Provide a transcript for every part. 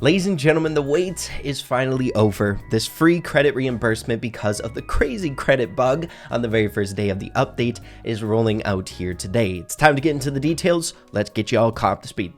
Ladies and gentlemen, the wait is finally over. This free credit reimbursement because of the crazy credit bug on the very first day of the update is rolling out here today. It's time to get into the details. Let's get you all caught up to speed.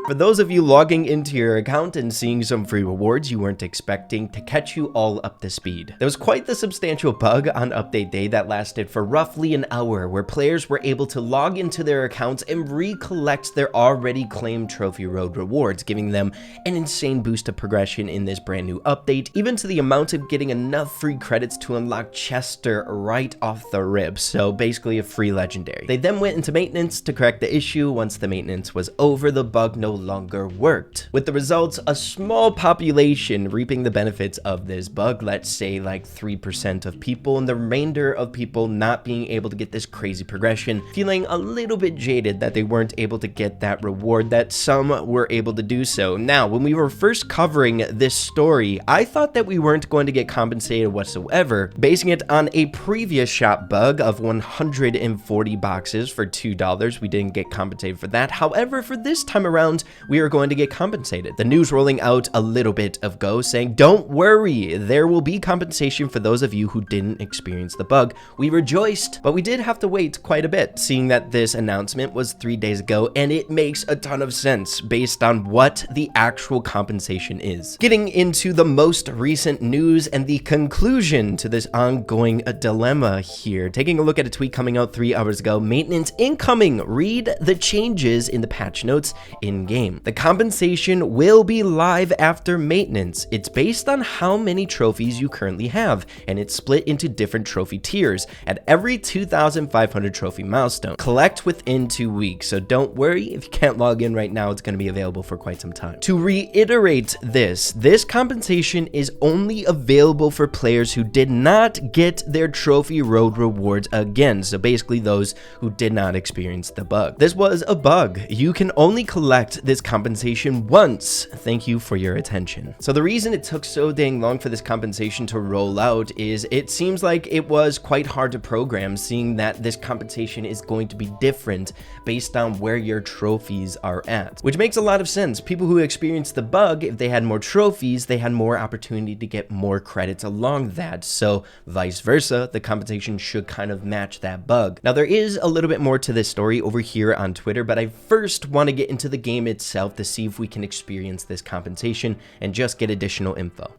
For those of you logging into your account and seeing some free rewards you weren't expecting, to catch you all up to speed. There was quite the substantial bug on update day that lasted for roughly an hour, where players were able to log into their accounts and recollect their already claimed trophy road rewards, giving them an insane boost of progression in this brand new update, even to the amount of getting enough free credits to unlock Chester right off the rib, so basically a free legendary. They then went into maintenance to correct the issue. Once the maintenance was over, the bug no longer worked, with the results a small population reaping the benefits of this bug, let's say like 3% of people, and the remainder of people not being able to get this crazy progression, feeling a little bit jaded that they weren't able to get that reward that some were able to do so. Now, when we were first covering this story, I thought that we weren't going to get compensated whatsoever, basing it on a previous shop bug of 140 boxes for $2. We didn't get compensated for that. However, for this time around, we are going to get compensated. The news rolling out a little bit ago saying, don't worry, there will be compensation for those of you who didn't experience the bug. We rejoiced, but we did have to wait quite a bit, seeing that this announcement was 3 days ago, and it makes a ton of sense based on what the actual compensation is. Getting into the most recent news and the conclusion to this ongoing dilemma here. Taking a look at a tweet coming out 3 hours ago, maintenance incoming, read the changes in the patch notes in-game. The compensation will be live after maintenance. It's based on how many trophies you currently have, and it's split into different trophy tiers at every 2,500 trophy milestone. Collect within 2 weeks, so don't worry if you can't log in right now, it's going to be available for quite some time. To reiterate this compensation is only available for players who did not get their trophy road rewards again, so basically those who did not experience the bug. This was a bug. You can only collect this compensation once. Thank you for your attention. So the reason it took so dang long for this compensation to roll out is it seems like it was quite hard to program, seeing that this compensation is going to be different based on where your trophies are at, which makes a lot of sense. People who experienced the bug, if they had more trophies, they had more opportunity to get more credits along that, so vice versa, the compensation should kind of match that bug. Now there is a little bit more to this story over here on Twitter, but I first want to get into the game itself to see if we can experience this compensation and just get additional info.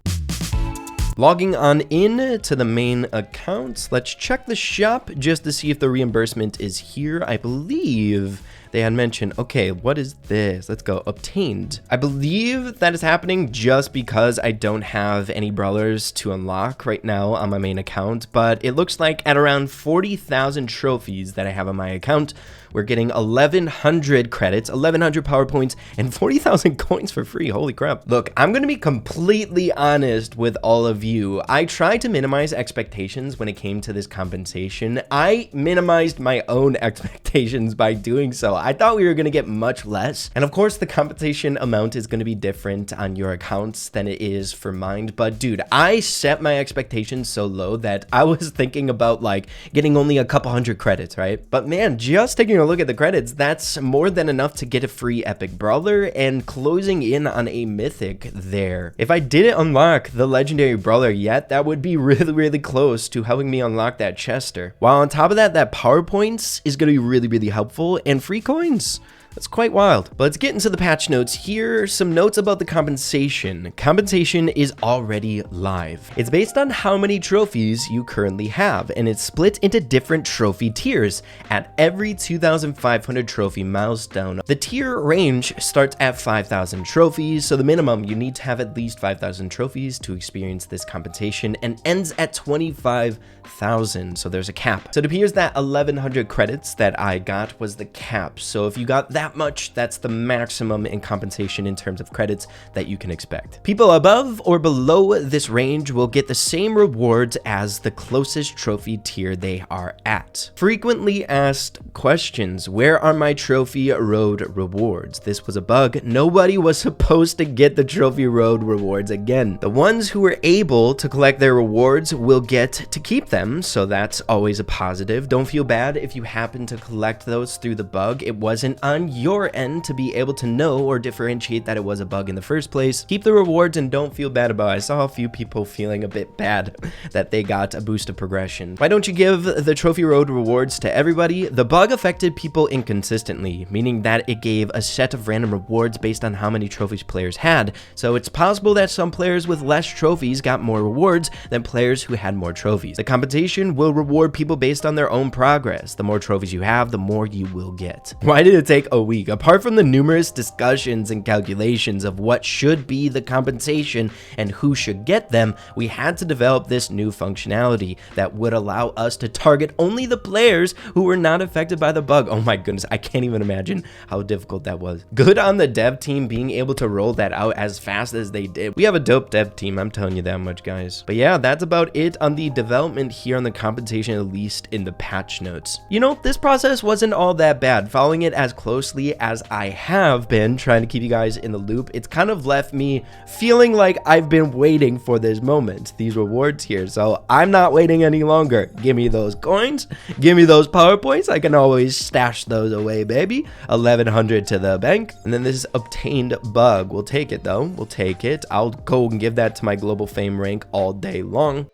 Logging on in to the main account, let's check the shop just to see if the reimbursement is here. I believe they had mentioned, okay, what is this? Let's go, obtained. I believe that is happening just because I don't have any brawlers to unlock right now on my main account, but it looks like at around 40,000 trophies that I have on my account, we're getting 1,100 credits, 1,100 power points, and 40,000 coins for free. Holy crap. Look, I'm going to be completely honest with all of you. I tried to minimize expectations when it came to this compensation. I minimized my own expectations by doing so. I thought we were going to get much less. And of course, the compensation amount is going to be different on your accounts than it is for mine. But dude, I set my expectations so low that I was thinking about like getting only a couple hundred credits, right? But man, just taking a look at the credits, that's more than enough to get a free epic brawler and closing in on a mythic there. If I didn't unlock the legendary brawler yet, that would be really close to helping me unlock that Chester. While on top of that, that power points is going to be really helpful, and free coins. That's quite wild. But let's get into the patch notes here. Some notes about the compensation. Compensation is already live. It's based on how many trophies you currently have, and it's split into different trophy tiers at every 2,500 trophy milestone. The tier range starts at 5,000 trophies, so the minimum you need to have at least 5,000 trophies to experience this compensation, and ends at 25,000, so there's a cap. So it appears that 1,100 credits that I got was the cap, so if you got that much, that's the maximum in compensation in terms of credits that you can expect. People above or below this range will get the same rewards as the closest trophy tier they are at. Frequently asked questions: where are my trophy road rewards? This was a bug. Nobody was supposed to get the trophy road rewards again. The ones who were able to collect their rewards will get to keep them, so that's always a positive. Don't feel bad if you happen to collect those through the bug. It wasn't on your end to be able to know or differentiate that it was a bug in the first place. Keep the rewards and don't feel bad about it. I saw a few people feeling a bit bad that they got a boost of progression. Why don't you give the trophy road rewards to everybody? The bug affected people inconsistently, meaning that it gave a set of random rewards based on how many trophies players had. So it's possible that some players with less trophies got more rewards than players who had more trophies. The compensation will reward people based on their own progress. The more trophies you have, the more you will get. Why did it take a week? Apart from the numerous discussions and calculations of what should be the compensation and who should get them, we had to develop this new functionality that would allow us to target only the players who were not affected by the bug. Oh my goodness, I can't even imagine how difficult that was. Good on the dev team being able to roll that out as fast as they did. We have a dope dev team, I'm telling you that much, guys. But yeah, that's about it on the development here on the compensation, at least in the patch notes. You know, this process wasn't all that bad. Following it as closely as I have been, trying to keep you guys in the loop, it's kind of left me feeling like I've been waiting for this moment, these rewards here. So I'm not waiting any longer. Give me those coins, give me those power points. I can always stash those away, baby. 1100 to the bank. And then this obtained bug, we'll take it though, we'll take it. I'll go and give that to my global fame rank all day long.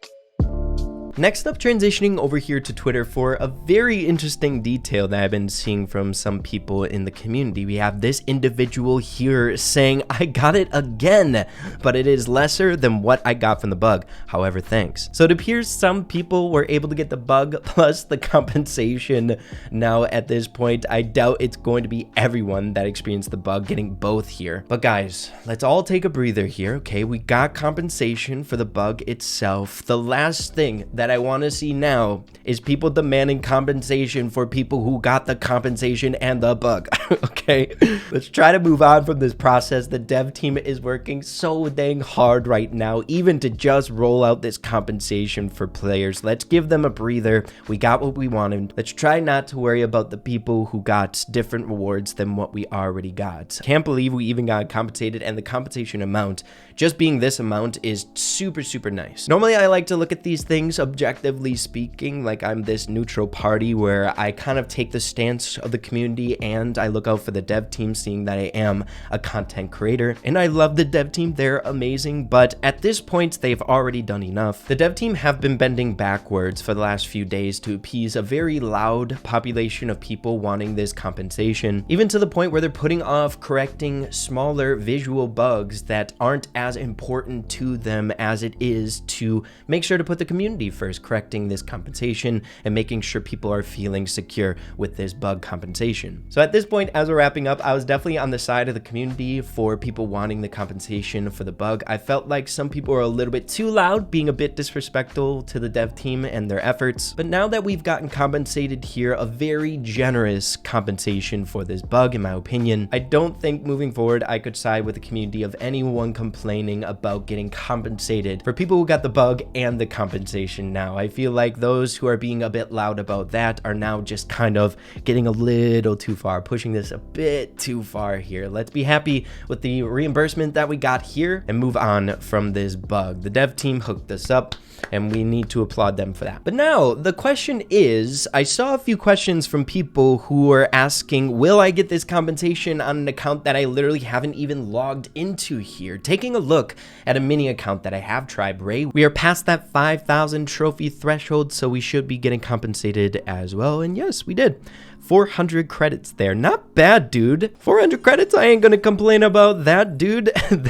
Next up, transitioning over here to Twitter for a very interesting detail that I've been seeing from some people in the community. We have this individual here saying, I got it again, but it is lesser than what I got from the bug. However, thanks. So it appears some people were able to get the bug plus the compensation. Now at this point, I doubt it's going to be everyone that experienced the bug getting both here. But guys, let's all take a breather here. Okay, we got compensation for the bug itself. The last thing that I want to see now is people demanding compensation for people who got the compensation and the bug. Okay, let's try to move on from this process. The dev team is working so dang hard right now, even to just roll out this compensation for players. Let's give them a breather. We got what we wanted. Let's try not to worry about the people who got different rewards than what we already got. Can't believe we even got compensated, and the compensation amount, just being this amount, is super nice. Normally I like to look at these things objectively speaking, like I'm this neutral party where I kind of take the stance of the community and I look out for the dev team, seeing that I am a content creator. And I love the dev team, they're amazing, but at this point they've already done enough. The dev team have been bending backwards for the last few days to appease a very loud population of people wanting this compensation, even to the point where they're putting off correcting smaller visual bugs that aren't as important to them as it is to make sure to put the community first, correcting this compensation and making sure people are feeling secure with this bug compensation. So at this point, as we're wrapping up, I was definitely on the side of the community for people wanting the compensation for the bug. I felt like some people were a little bit too loud, being a bit disrespectful to the dev team and their efforts. But now that we've gotten compensated here, a very generous compensation for this bug, in my opinion, I don't think moving forward I could side with the community of anyone complaining about getting compensated for people who got the bug and the compensation now. I feel like those who are being a bit loud about that are now just kind of getting a little too far, pushing this a bit too far here. Let's be happy with the reimbursement that we got here and move on from this bug. The dev team hooked us up and we need to applaud them for that. But now the question is, I saw a few questions from people who were asking, will I get this compensation on an account that I literally haven't even logged into here? Taking a look at a mini account that I have, Tribe Ray, we are past that 5,000 trophy threshold, so we should be getting compensated as well. And yes, we did. 400 credits there. Not bad, dude. 400 credits, I ain't gonna complain about that, dude.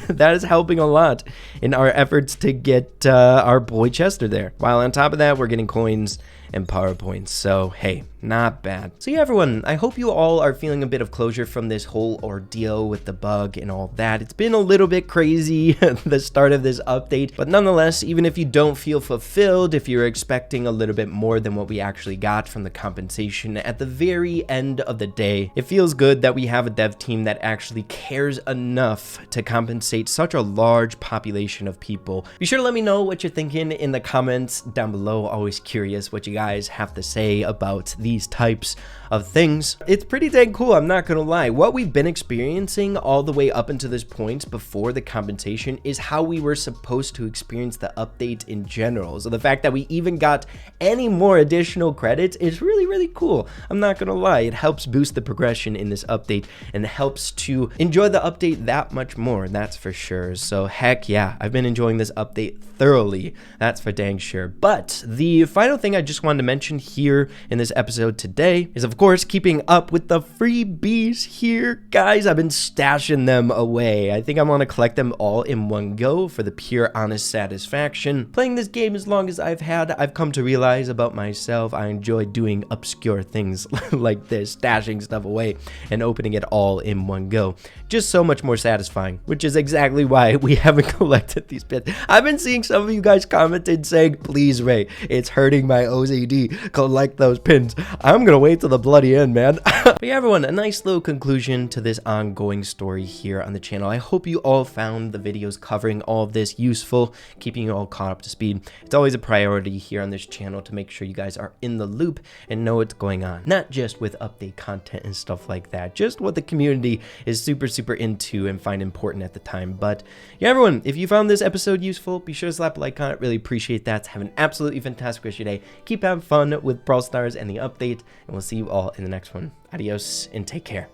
That is helping a lot in our efforts to get our boy Chester there. While on top of that, we're getting coins and power points. So hey, not bad. So yeah, everyone, I hope you all are feeling a bit of closure from this whole ordeal with the bug and all that. It's been a little bit crazy the start of this update, but nonetheless, even if you don't feel fulfilled, if you're expecting a little bit more than what we actually got from the compensation, at the very end of the day, it feels good that we have a dev team that actually cares enough to compensate such a large population of people. Be sure to let me know what you're thinking in the comments down below. Always curious what you guys have to say about these types of things. It's pretty dang cool, I'm not gonna lie. What we've been experiencing all the way up until this point before the compensation is how we were supposed to experience the update in general. So the fact that we even got any more additional credits is really, really cool. I'm not gonna lie, it helps boost the progression in this update and helps to enjoy the update that much more, that's for sure. So heck yeah, I've been enjoying this update thoroughly, that's for dang sure. But the final thing I just wanted to mention here in this episode today is, of course, keeping up with the freebies here. Guys, I've been stashing them away. I think I want to collect them all in one go for the pure honest satisfaction. Playing this game as long as I've had, I've come to realize about myself, I enjoy doing obscure things like this, stashing stuff away and opening it all in one go. Just so much more satisfying, which is exactly why we haven't collected these bits. I've been seeing some of you guys commented saying, please Ray, it's hurting my OCD, collect those pins. I'm gonna wait till the bloody end, man. But yeah, everyone, a nice little conclusion to this ongoing story here on the channel. I hope you all found the videos covering all of this useful, keeping you all caught up to speed. It's always a priority here on this channel to make sure you guys are in the loop and know what's going on. Not just with update content and stuff like that, just what the community is super into and find important at the time. But yeah, everyone, if you found this episode useful, be sure to slap a like on it. Really appreciate that. Have an absolutely fantastic rest of your day. Keep having fun with Brawl Stars and the update, and we'll see you all in the next one. Adios and take care.